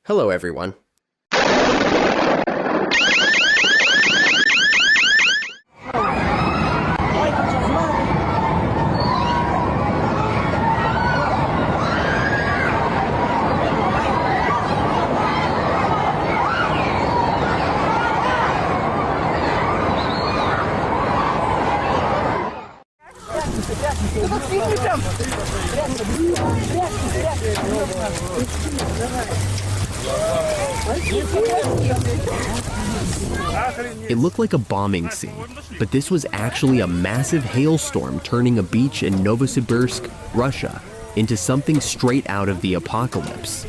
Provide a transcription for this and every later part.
Hello, everyone. It looked like a bombing scene, but this was actually a massive hailstorm turning a beach in Novosibirsk, Russia, into something straight out of the apocalypse.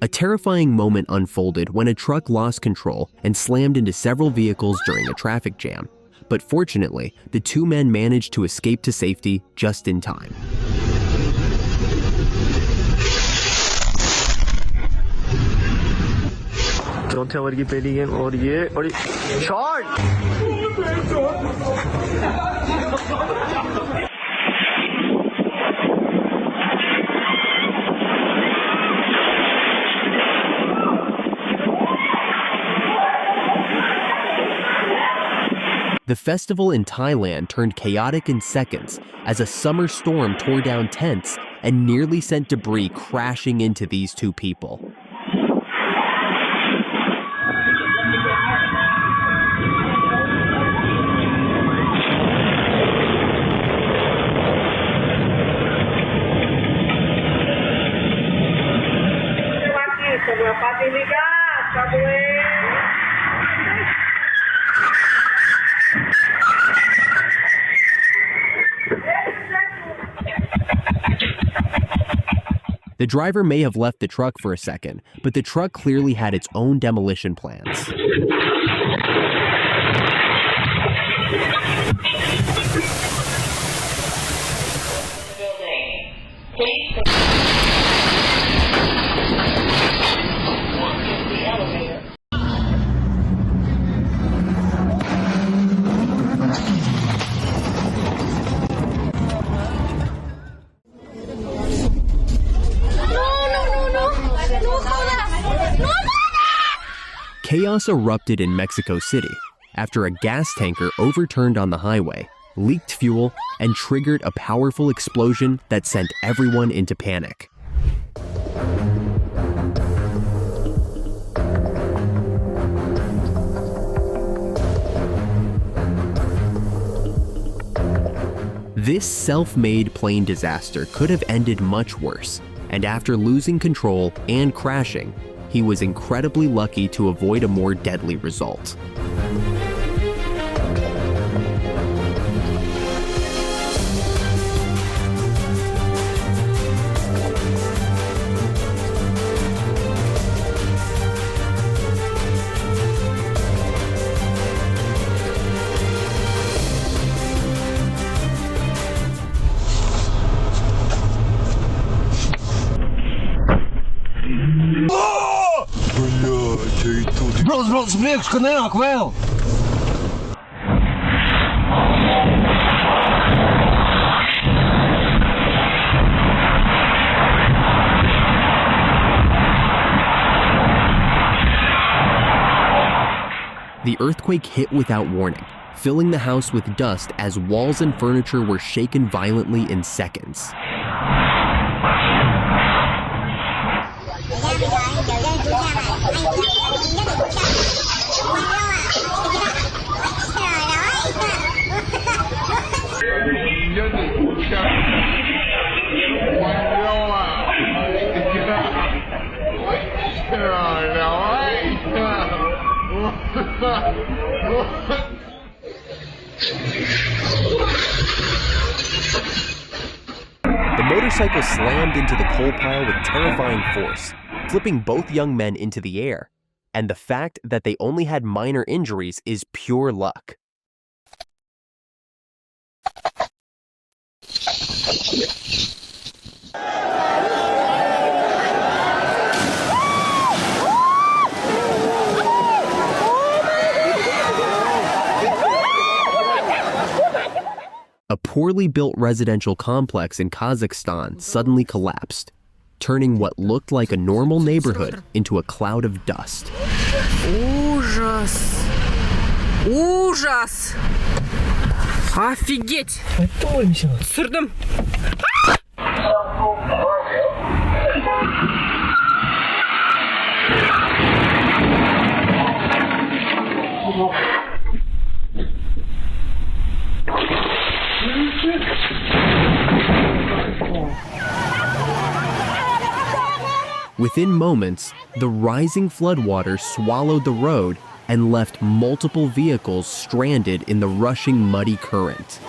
A terrifying moment unfolded when a truck lost control and slammed into several vehicles during a traffic jam. But fortunately, the two men managed to escape to safety just in time. Don't tell her to get Betty in. Charge! The festival in Thailand turned chaotic in seconds as a summer storm tore down tents and nearly sent debris crashing into these two people. The driver may have left the truck for a second, but the truck clearly had its own demolition plans. Chaos erupted in Mexico City after a gas tanker overturned on the highway, leaked fuel, and triggered a powerful explosion that sent everyone into panic. This self-made plane disaster could have ended much worse, and after losing control and crashing, he was incredibly lucky to avoid a more deadly result. Bro, spreek, genug wel. The earthquake hit without warning, filling the house with dust as walls and furniture were shaken violently in seconds. The motorcycle slammed into the coal pile with terrifying force, flipping both young men into the air, and the fact that they only had minor injuries is pure luck. A poorly built residential complex in Kazakhstan suddenly collapsed, turning what looked like a normal neighborhood into a cloud of dust. Ужас! Ужас! Офигеть! Түсірдім! Within moments, the rising floodwater swallowed the road and left multiple vehicles stranded in the rushing muddy current.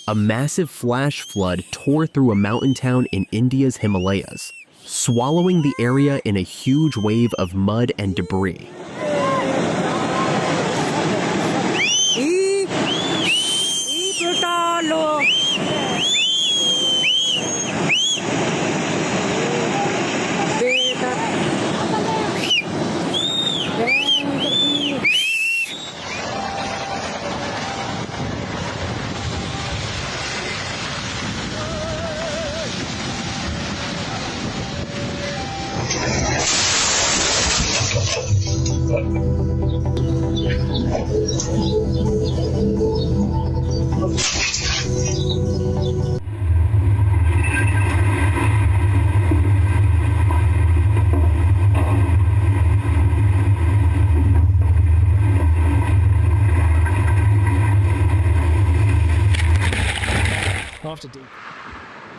A massive flash flood tore through a mountain town in India's Himalayas, swallowing the area in a huge wave of mud and debris.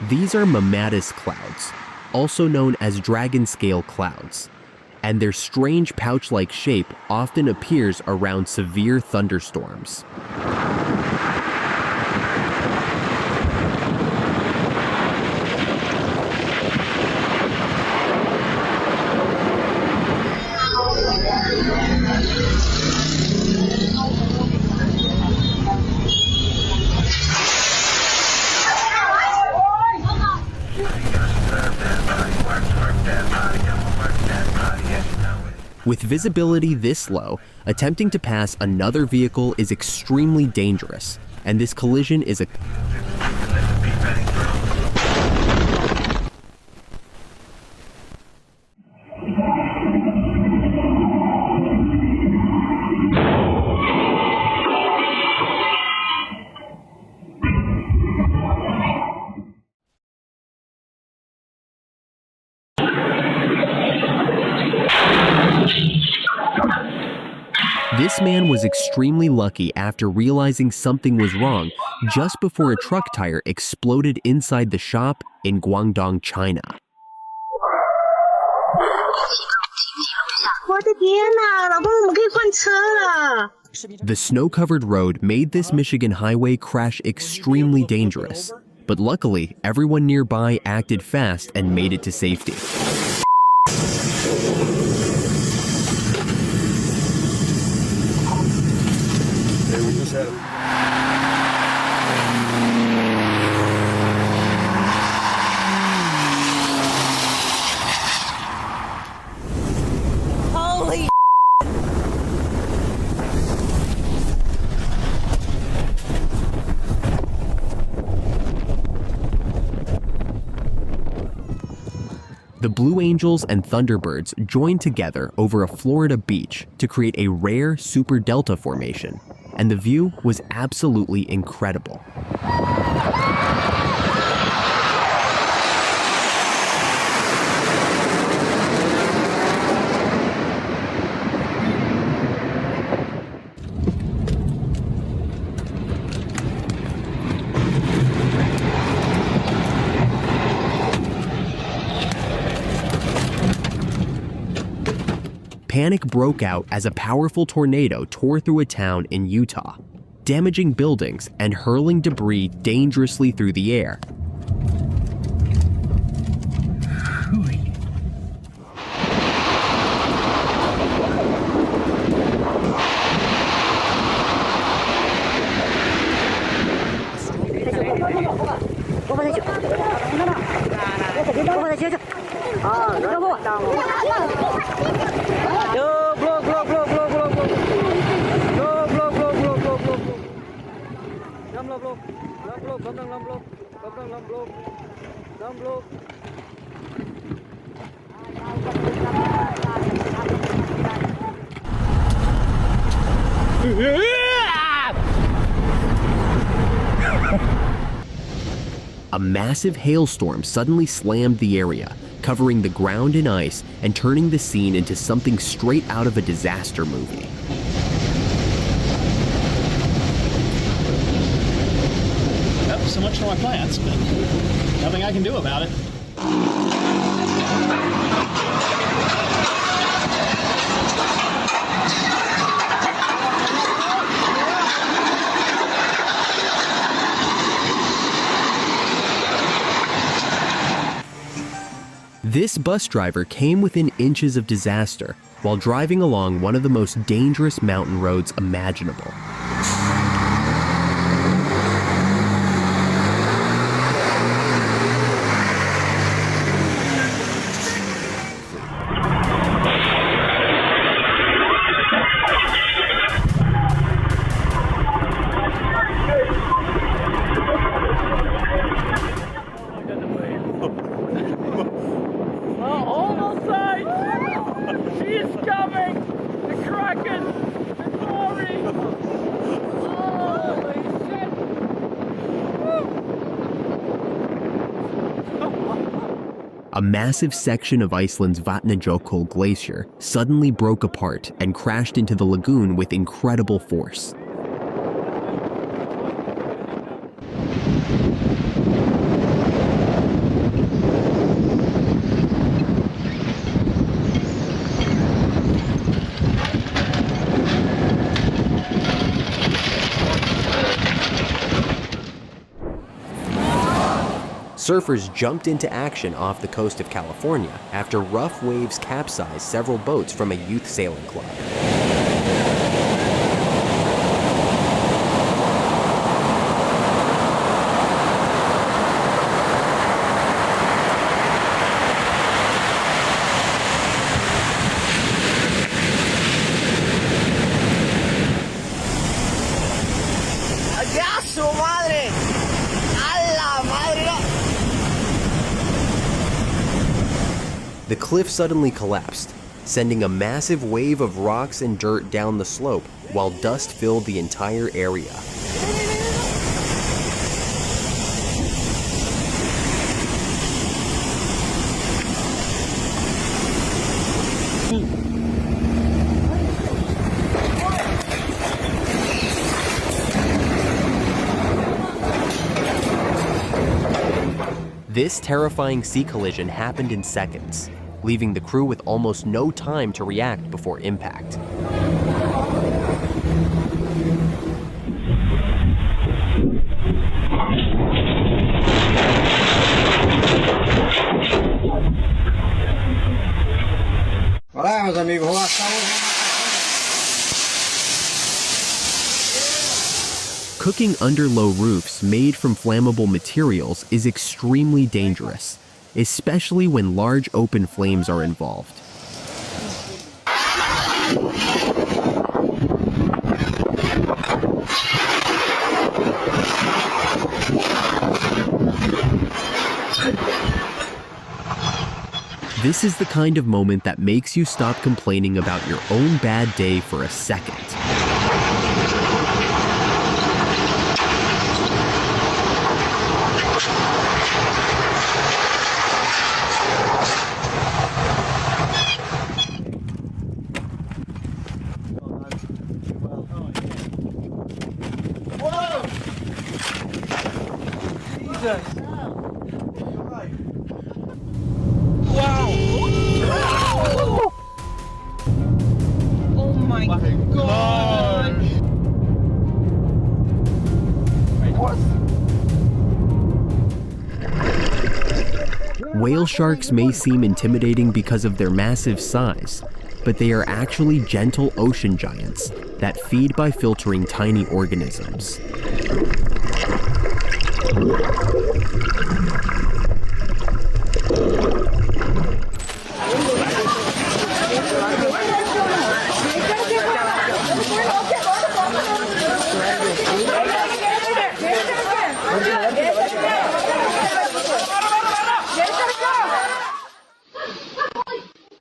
These are mammatus clouds, also known as dragon scale clouds, and their strange pouch-like shape often appears around severe thunderstorms. With visibility this low, attempting to pass another vehicle is extremely dangerous, and this collision is a This man was extremely lucky after realizing something was wrong just before a truck tire exploded inside the shop in Guangdong, China. The snow-covered road made this Michigan highway crash extremely dangerous, but luckily everyone nearby acted fast and made it to safety. Holy The Blue Angels and Thunderbirds joined together over a Florida beach to create a rare super delta formation, and the view was absolutely incredible. Panic broke out as a powerful tornado tore through a town in Utah, damaging buildings and hurling debris dangerously through the air. A massive hailstorm suddenly slammed the area, covering the ground in ice and turning the scene into something straight out of a disaster movie. Well, so much for my plants, but nothing I can do about it. This bus driver came within inches of disaster while driving along one of the most dangerous mountain roads imaginable. A massive section of Iceland's Vatnajökull glacier suddenly broke apart and crashed into the lagoon with incredible force. Surfers jumped into action off the coast of California after rough waves capsized several boats from a youth sailing club. The cliff suddenly collapsed, sending a massive wave of rocks and dirt down the slope while dust filled the entire area. This terrifying sea collision happened in seconds, leaving the crew with almost no time to react before impact. Olá, meus amigos, boa tarde. Cooking under low roofs made from flammable materials is extremely dangerous, especially when large open flames are involved. This is the kind of moment that makes you stop complaining about your own bad day for a second. Oh my god! Whale sharks may seem intimidating because of their massive size, but they are actually gentle ocean giants that feed by filtering tiny organisms.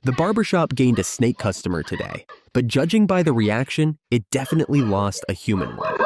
The barbershop gained a snake customer today, but judging by the reaction, it definitely lost a human one.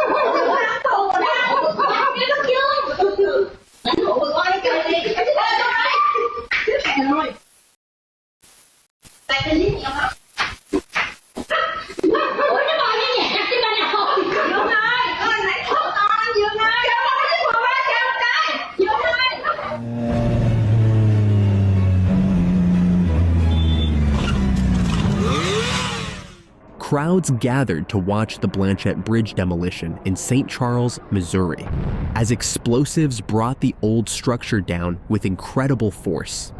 Crowds gathered to watch the Blanchette Bridge demolition in St. Charles, Missouri, as explosives brought the old structure down with incredible force.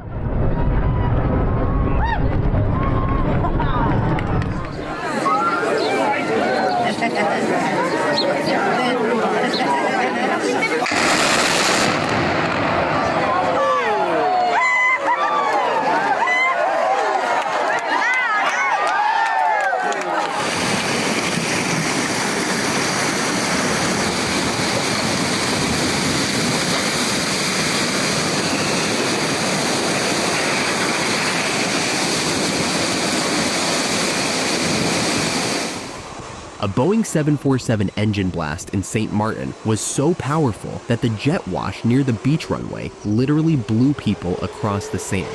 A Boeing 747 engine blast in St. Martin was so powerful that the jet wash near the beach runway literally blew people across the sand.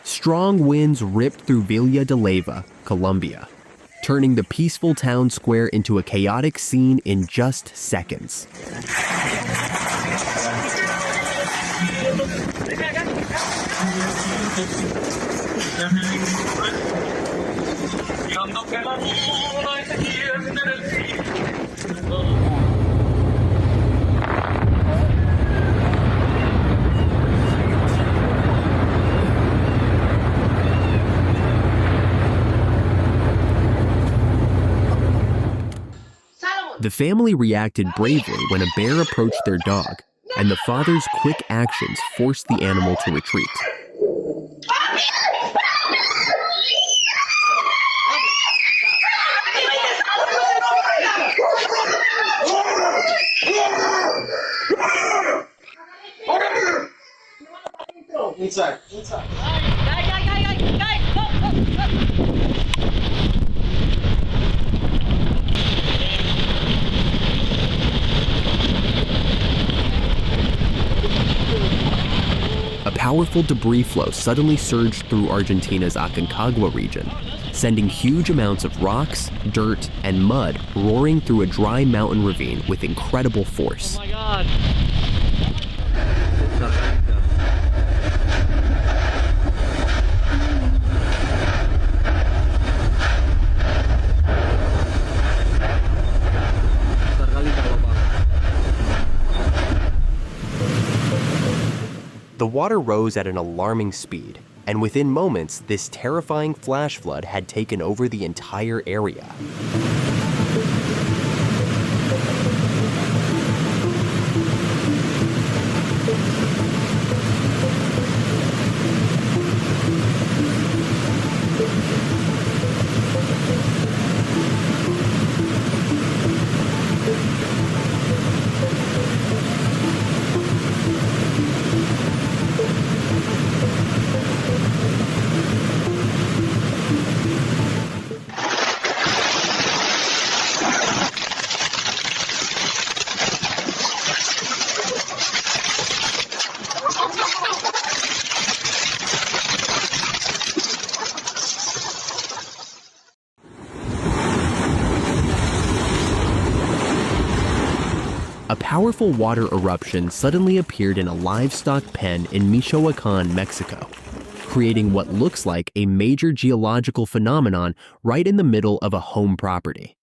Strong winds ripped through Villa de Leyva, Colombia, turning the peaceful town square into a chaotic scene in just seconds. The family reacted bravely when a bear approached their dog, and the father's quick actions forced the animal to retreat. Inside. A powerful debris flow suddenly surged through Argentina's Aconcagua region, sending huge amounts of rocks, dirt, and mud roaring through a dry mountain ravine with incredible force. Oh my God. The water rose at an alarming speed, and within moments, this terrifying flash flood had taken over the entire area. A powerful water eruption suddenly appeared in a livestock pen in Michoacan, Mexico, creating what looks like a major geological phenomenon right in the middle of a home property.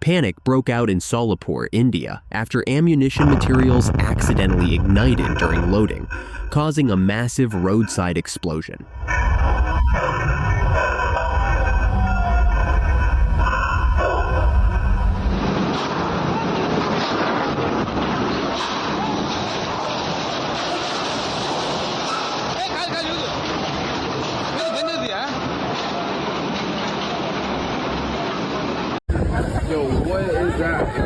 Panic broke out in Solapur, India, after ammunition materials accidentally ignited during loading, causing a massive roadside explosion. Yo, what is that, yo?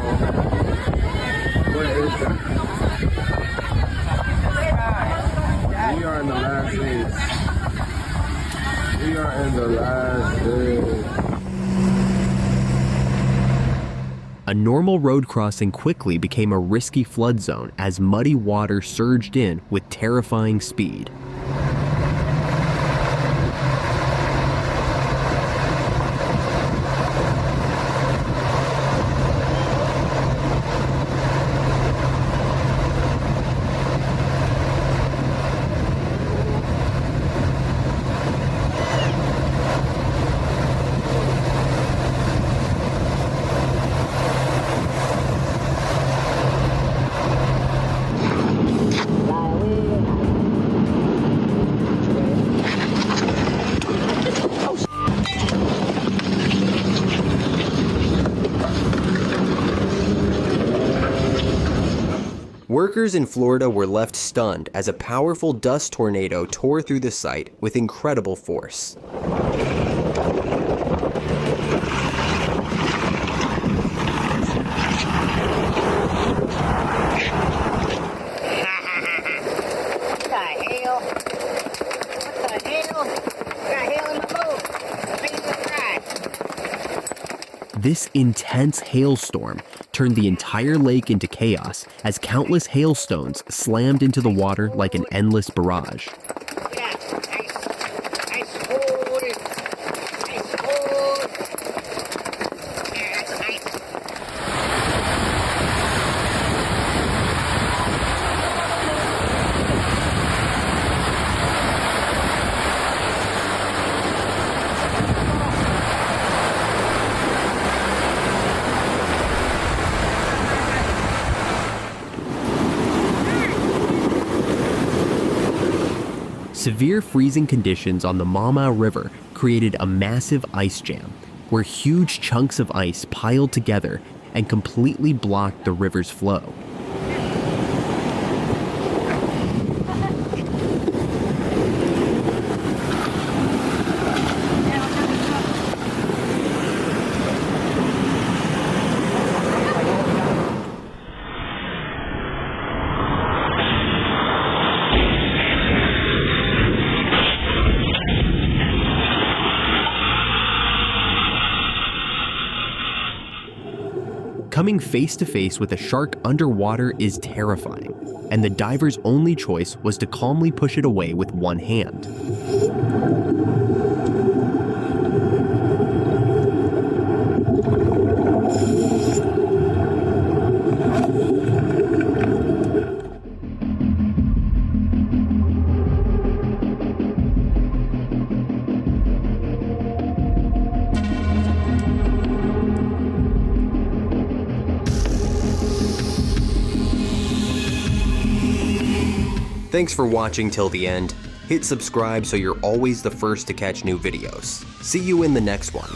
What is that? We are in the last days. We are in the last days. A normal road crossing quickly became a risky flood zone as muddy water surged in with terrifying speed. Workers in Florida were left stunned as a powerful dust tornado tore through the site with incredible force. This intense hailstorm turned the entire lake into chaos as countless hailstones slammed into the water like an endless barrage. Severe freezing conditions on the Mama River created a massive ice jam, where huge chunks of ice piled together and completely blocked the river's flow. Coming face to face with a shark underwater is terrifying, and the diver's only choice was to calmly push it away with one hand. Thanks for watching till the end. Hit subscribe so you're always the first to catch new videos. See you in the next one.